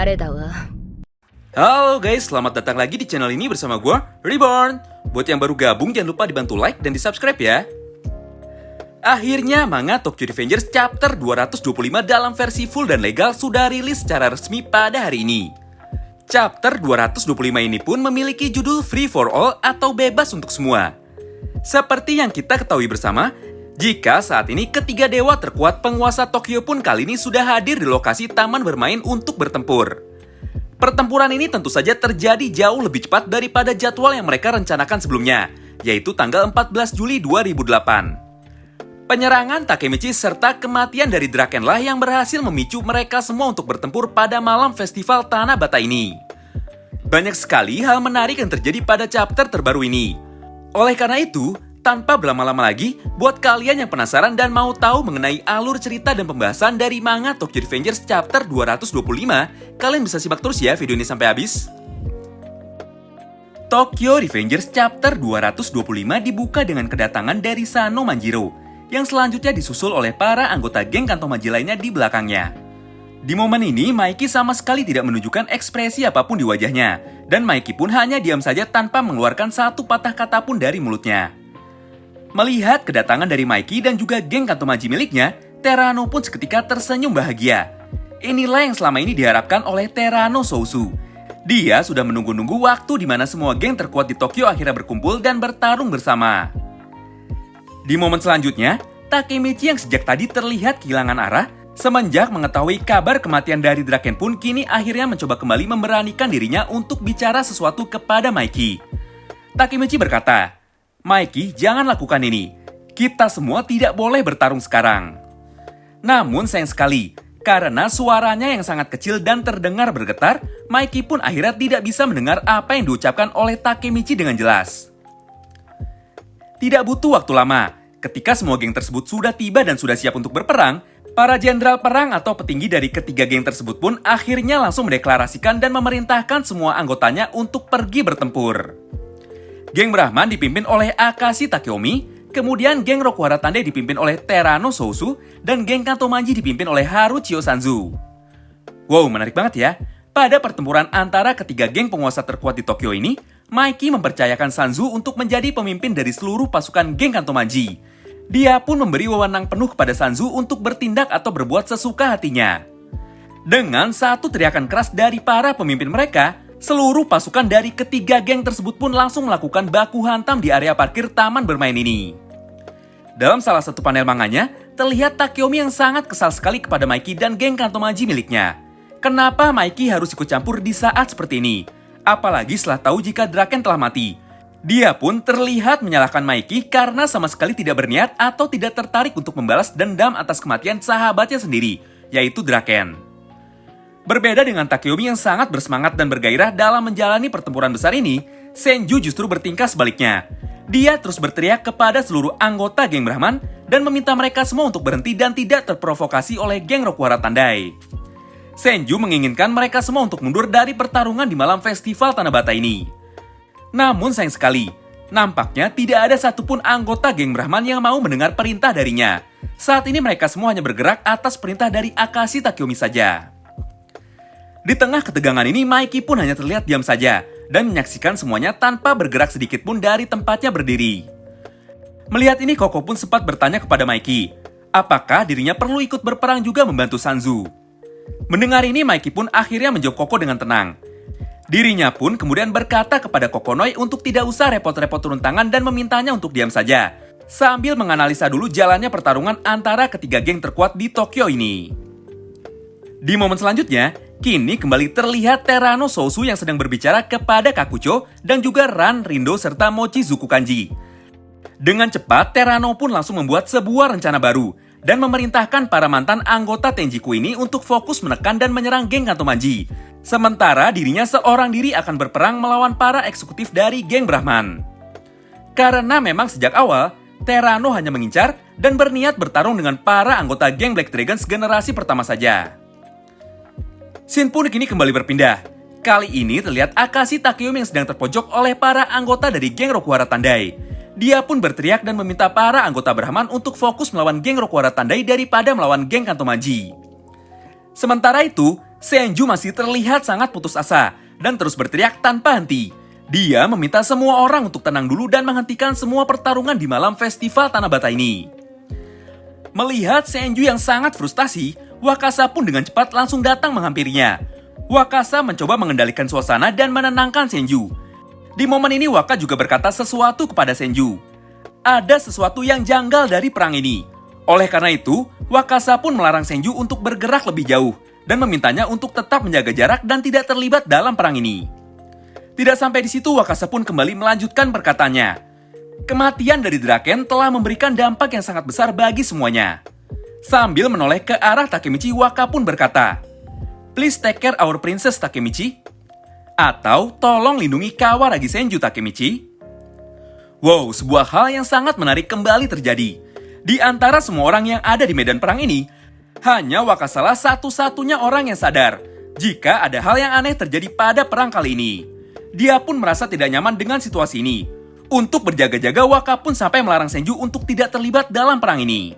れだわ。 Halo guys, selamat datang lagi di channel ini bersama gue, Reborn. Buat yang baru gabung, jangan lupa dibantu like dan di-subscribe ya. Akhirnya, manga Tokyo Revengers Chapter 225 dalam versi full dan legal sudah rilis secara resmi pada hari ini. Chapter 225 ini pun memiliki judul Free for All atau bebas untuk semua. Seperti yang kita ketahui bersama, jika saat ini ketiga dewa terkuat penguasa Tokyo pun kali ini sudah hadir di lokasi taman bermain untuk bertempur. Pertempuran ini tentu saja terjadi jauh lebih cepat daripada jadwal yang mereka rencanakan sebelumnya, yaitu tanggal 14 Juli 2008. Penyerangan Takemichi serta kematian dari Drakenlah yang berhasil memicu mereka semua untuk bertempur pada malam festival Tanah Bata ini. Banyak sekali hal menarik yang terjadi pada chapter terbaru ini. Oleh karena itu, tanpa berlama-lama lagi, buat kalian yang penasaran dan mau tahu mengenai alur cerita dan pembahasan dari manga Tokyo Revengers Chapter 225, kalian bisa simak terus ya video ini sampai habis. Tokyo Revengers Chapter 225 dibuka dengan kedatangan dari Sano Manjiro, yang selanjutnya disusul oleh para anggota geng kantong Manji lainnya di belakangnya. Di momen ini, Maiki sama sekali tidak menunjukkan ekspresi apapun di wajahnya, dan Maiki pun hanya diam saja tanpa mengeluarkan satu patah kata pun dari mulutnya. Melihat kedatangan dari Maiki dan juga geng Kantomaji miliknya, Terano pun seketika tersenyum bahagia. Inilah yang selama ini diharapkan oleh Terano Sousu. Dia sudah menunggu-nunggu waktu di mana semua geng terkuat di Tokyo akhirnya berkumpul dan bertarung bersama. Di momen selanjutnya, Takemichi yang sejak tadi terlihat kehilangan arah, semenjak mengetahui kabar kematian dari Draken pun kini akhirnya mencoba kembali memberanikan dirinya untuk bicara sesuatu kepada Maiki. Takemichi berkata, "Maiki, jangan lakukan ini. Kita semua tidak boleh bertarung sekarang." Namun sayang sekali, karena suaranya yang sangat kecil dan terdengar bergetar, Maiki pun akhirnya tidak bisa mendengar apa yang diucapkan oleh Takemichi dengan jelas. Tidak butuh waktu lama, ketika semua geng tersebut sudah tiba dan sudah siap untuk berperang, para jenderal perang atau petinggi dari ketiga geng tersebut pun akhirnya langsung mendeklarasikan dan memerintahkan semua anggotanya untuk pergi bertempur. Geng Brahman dipimpin oleh Akashi Takeomi, kemudian geng Rokuhara Tandai dipimpin oleh Terano Sousu, dan geng Kantomaji dipimpin oleh Haruchio Sanzu. Wow, menarik banget ya. Pada pertempuran antara ketiga geng penguasa terkuat di Tokyo ini, Maiki mempercayakan Sanzu untuk menjadi pemimpin dari seluruh pasukan geng Kantomaji. Dia pun memberi wewenang penuh kepada Sanzu untuk bertindak atau berbuat sesuka hatinya. Dengan satu teriakan keras dari para pemimpin mereka, seluruh pasukan dari ketiga geng tersebut pun langsung melakukan baku hantam di area parkir taman bermain ini. Dalam salah satu panel manganya, terlihat Takeomi yang sangat kesal sekali kepada Maiki dan geng Kantomaji miliknya. Kenapa Maiki harus ikut campur di saat seperti ini? Apalagi setelah tahu jika Draken telah mati. Dia pun terlihat menyalahkan Maiki karena sama sekali tidak berniat atau tidak tertarik untuk membalas dendam atas kematian sahabatnya sendiri, yaitu Draken. Berbeda dengan Takeomi yang sangat bersemangat dan bergairah dalam menjalani pertempuran besar ini, Senju justru bertingkah sebaliknya. Dia terus berteriak kepada seluruh anggota geng Brahman dan meminta mereka semua untuk berhenti dan tidak terprovokasi oleh geng Rokuhara Tandai. Senju menginginkan mereka semua untuk mundur dari pertarungan di malam festival Tanah Bata ini. Namun sayang sekali, nampaknya tidak ada satupun anggota geng Brahman yang mau mendengar perintah darinya. Saat ini mereka semua hanya bergerak atas perintah dari Akashi Takeomi saja. Di tengah ketegangan ini, Maiki pun hanya terlihat diam saja dan menyaksikan semuanya tanpa bergerak sedikit pun dari tempatnya berdiri. Melihat ini, Koko pun sempat bertanya kepada Maiki, apakah dirinya perlu ikut berperang juga membantu Sanzu. Mendengar ini, Maiki pun akhirnya menjawab Koko dengan tenang. Dirinya pun kemudian berkata kepada Kokonoi untuk tidak usah repot-repot turun tangan dan memintanya untuk diam saja, sambil menganalisa dulu jalannya pertarungan antara ketiga geng terkuat di Tokyo ini. Di momen selanjutnya, kini kembali terlihat Terano Sousu yang sedang berbicara kepada Kakucho dan juga Ran, Rindo, serta Mochizuku Kanji. Dengan cepat, Terano pun langsung membuat sebuah rencana baru dan memerintahkan para mantan anggota Tenjiku ini untuk fokus menekan dan menyerang geng Kantomaji. Sementara dirinya seorang diri akan berperang melawan para eksekutif dari geng Brahman. Karena memang sejak awal, Terano hanya mengincar dan berniat bertarung dengan para anggota geng Black Dragons generasi pertama saja. Scene pun kini kembali berpindah. Kali ini terlihat Akashi Takeomi yang sedang terpojok oleh para anggota dari geng Rokuhara Tandai. Dia pun berteriak dan meminta para anggota Brahman untuk fokus melawan geng Rokuhara Tandai daripada melawan geng Kantomaji. Sementara itu, Senju masih terlihat sangat putus asa dan terus berteriak tanpa henti. Dia meminta semua orang untuk tenang dulu dan menghentikan semua pertarungan di malam festival Tanah Bata ini. Melihat Senju yang sangat frustasi, Wakasa pun dengan cepat langsung datang menghampirinya. Wakasa mencoba mengendalikan suasana dan menenangkan Senju. Di momen ini Waka juga berkata sesuatu kepada Senju. Ada sesuatu yang janggal dari perang ini. Oleh karena itu, Wakasa pun melarang Senju untuk bergerak lebih jauh dan memintanya untuk tetap menjaga jarak dan tidak terlibat dalam perang ini. Tidak sampai di situ, Wakasa pun kembali melanjutkan perkataannya. Kematian dari Draken telah memberikan dampak yang sangat besar bagi semuanya. Sambil menoleh ke arah Takemichi, Waka pun berkata, "Please take care our princess, Takemichi." Atau, tolong lindungi Kawaragi Senju, Takemichi. Wow, sebuah hal yang sangat menarik kembali terjadi. Di antara semua orang yang ada di medan perang ini, hanya Wakasalah satu-satunya orang yang sadar jika ada hal yang aneh terjadi pada perang kali ini. Dia pun merasa tidak nyaman dengan situasi ini. Untuk berjaga-jaga, Waka pun sampai melarang Senju untuk tidak terlibat dalam perang ini.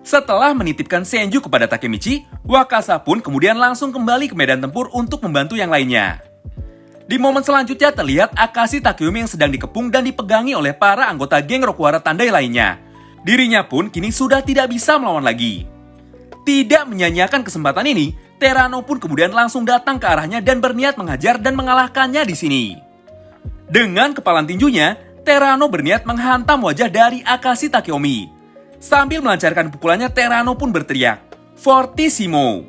Setelah menitipkan Senju kepada Takemichi, Wakasa pun kemudian langsung kembali ke medan tempur untuk membantu yang lainnya. Di momen selanjutnya terlihat Akashi Takeyomi yang sedang dikepung dan dipegangi oleh para anggota geng Rokuhara Tandai lainnya. Dirinya pun kini sudah tidak bisa melawan lagi. Tidak menyia-nyiakan kesempatan ini, Terano pun kemudian langsung datang ke arahnya dan berniat menghajar dan mengalahkannya di sini. Dengan kepalan tinjunya, Terano berniat menghantam wajah dari Akashi Takeyomi. Sambil melancarkan pukulannya, Terano pun berteriak, "Fortissimo!"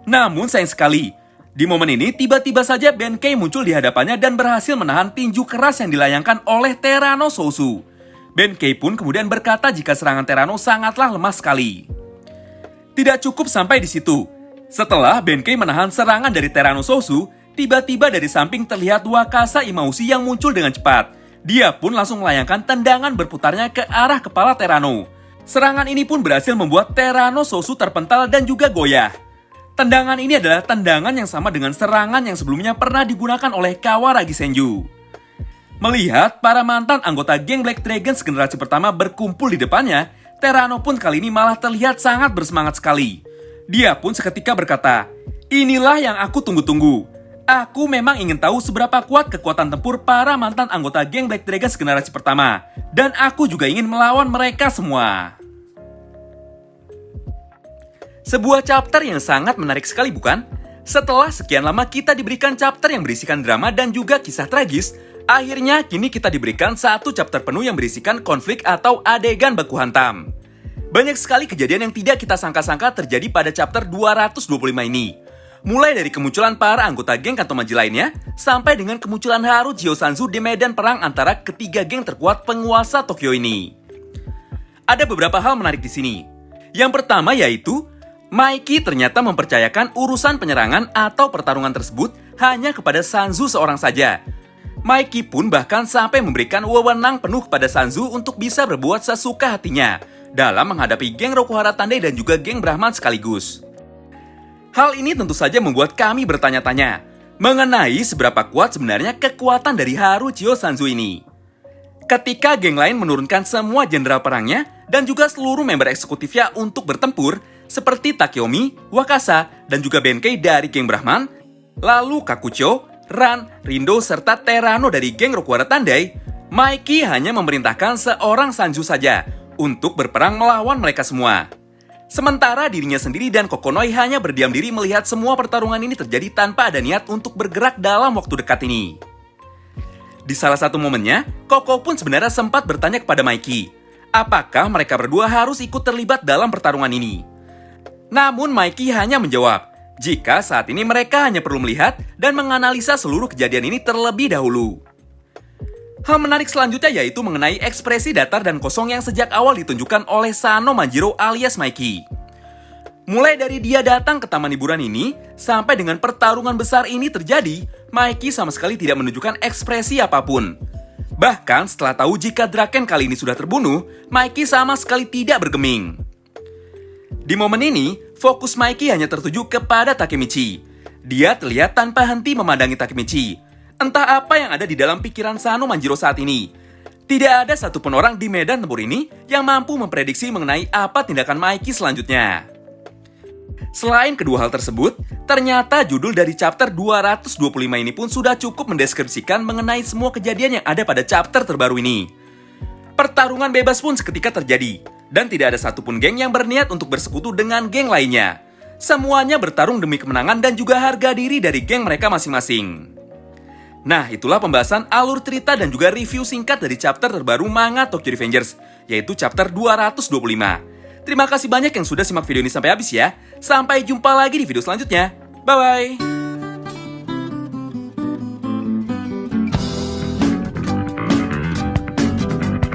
Namun sayang sekali, di momen ini tiba-tiba saja Benkei muncul di hadapannya dan berhasil menahan tinju keras yang dilayangkan oleh Terano Sousu. Benkei pun kemudian berkata jika serangan Terano sangatlah lemah sekali. Tidak cukup sampai di situ. Setelah Benkei menahan serangan dari Terano Sousu, tiba-tiba dari samping terlihat Wakasa Imaushi yang muncul dengan cepat. Dia pun langsung melayangkan tendangan berputarnya ke arah kepala Terano. Serangan ini pun berhasil membuat Terano Sousu terpental dan juga goyah. Tendangan ini adalah tendangan yang sama dengan serangan yang sebelumnya pernah digunakan oleh Kawaragi Senju. Melihat para mantan anggota geng Black Dragons generasi pertama berkumpul di depannya, Terano pun kali ini malah terlihat sangat bersemangat sekali. Dia pun seketika berkata, "Inilah yang aku tunggu-tunggu. Aku memang ingin tahu seberapa kuat kekuatan tempur para mantan anggota geng Black Dragons generasi pertama. Dan aku juga ingin melawan mereka semua." Sebuah chapter yang sangat menarik sekali, bukan? Setelah sekian lama kita diberikan chapter yang berisikan drama dan juga kisah tragis, akhirnya kini kita diberikan satu chapter penuh yang berisikan konflik atau adegan baku hantam. Banyak sekali kejadian yang tidak kita sangka-sangka terjadi pada chapter 225 ini. Mulai dari kemunculan para anggota geng Kantomaji lainnya, sampai dengan kemunculan Haru Jiosanzu di medan perang antara ketiga geng terkuat penguasa Tokyo ini. Ada beberapa hal menarik di sini. Yang pertama yaitu, Maiki ternyata mempercayakan urusan penyerangan atau pertarungan tersebut hanya kepada Sanzu seorang saja. Maiki pun bahkan sampai memberikan wewenang penuh kepada Sanzu untuk bisa berbuat sesuka hatinya dalam menghadapi geng Rokuhara Tandai dan juga geng Brahman sekaligus. Hal ini tentu saja membuat kami bertanya-tanya mengenai seberapa kuat sebenarnya kekuatan dari Haru Jiosanzu ini. Ketika geng lain menurunkan semua jenderal perangnya dan juga seluruh member eksekutifnya untuk bertempur, seperti Takeyomi, Wakasa, dan juga Benkei dari geng Brahman, lalu Kakucho, Ran, Rindo, serta Terano dari geng Rokuhara Tandai, Maiki hanya memerintahkan seorang Sanju saja untuk berperang melawan mereka semua. Sementara dirinya sendiri dan Kokonoi hanya berdiam diri melihat semua pertarungan ini terjadi tanpa ada niat untuk bergerak dalam waktu dekat ini. Di salah satu momennya, Koko pun sebenarnya sempat bertanya kepada Maiki, apakah mereka berdua harus ikut terlibat dalam pertarungan ini. Namun Maiki hanya menjawab, jika saat ini mereka hanya perlu melihat dan menganalisa seluruh kejadian ini terlebih dahulu. Hal menarik selanjutnya yaitu mengenai ekspresi datar dan kosong yang sejak awal ditunjukkan oleh Sano Manjiro alias Maiki. Mulai dari dia datang ke taman hiburan ini, sampai dengan pertarungan besar ini terjadi, Maiki sama sekali tidak menunjukkan ekspresi apapun. Bahkan setelah tahu jika Draken kali ini sudah terbunuh, Maiki sama sekali tidak bergeming. Di momen ini, fokus Maiki hanya tertuju kepada Takemichi. Dia terlihat tanpa henti memandangi Takemichi. Entah apa yang ada di dalam pikiran Sano Manjiro saat ini. Tidak ada satupun orang di medan tempur ini yang mampu memprediksi mengenai apa tindakan Maiki selanjutnya. Selain kedua hal tersebut, ternyata judul dari chapter 225 ini pun sudah cukup mendeskripsikan mengenai semua kejadian yang ada pada chapter terbaru ini. Pertarungan bebas pun seketika terjadi, dan tidak ada satupun geng yang berniat untuk bersekutu dengan geng lainnya. Semuanya bertarung demi kemenangan dan juga harga diri dari geng mereka masing-masing. Nah, itulah pembahasan alur cerita dan juga review singkat dari chapter terbaru manga Tokyo Revengers, yaitu chapter 225. Terima kasih banyak yang sudah simak video ini sampai habis ya. Sampai jumpa lagi di video selanjutnya. Bye-bye.